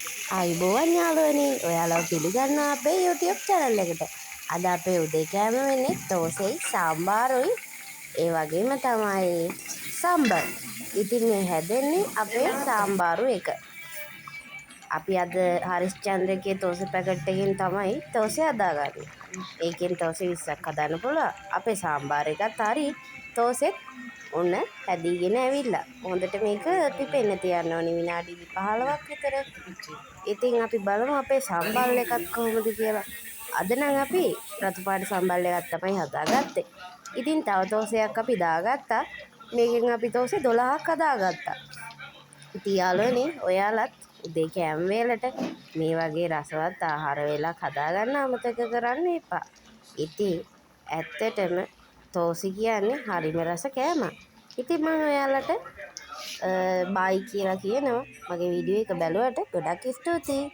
අයිබෝවන් යාළුවනේ ඔයාලව පිළිගන්නවා අපේ YouTube channel එකට. අද අපේ උදේ කෑම වෙන්නේ දෝසෙයි සාම්බාරුයි ඒ වගේම තමයි සම්බර්. ඉතින් මේ හැදෙන්නේ අපේ සාම්බාරු එක. අපි අද හරිස්චන්ද්‍රගේ දෝසෙ පැකට් එකෙන් තමයි දෝසෙ හදාගන්නේ. ඒකෙන් දෝසෙ 20ක් හදන්න පුළුවන්. අපේ සාම්බාර එකත් හරි දෝසෙත් ඔන්න හැදීගෙන ඇවිල්ලා. හොඳට මේක පිපෙන්න තියන්න ඕනි විනාඩි 15ක් විතර. ඉතින් අපි බලමු අපේ සම්බල් එකත් කොහොමද කියලා. අද නම් අපි රතු පාට සම්බල් එකක් තමයි හදාගත්තේ. ඉතින් තව දෝසයක් අපි දාගත්තා. මේකෙන් අපි දෝසෙ 12ක් හදාගත්තා. ඉතින් යාළුවනේ ඔයාලත් උදේ කෑම වේලට මේ වගේ රසවත් ආහාර වේලක් හදාගන්න අමතක කරන්න එපා. ඉතින් ඇත්තටම තෝසි කියන්නේ හරිම රස කෑමක්. ඉතින් මම ඔයාලට බයි කියලා කියනවා. මගේ වීඩියෝ එක බැලුවට ගොඩක් ස්තුතියි.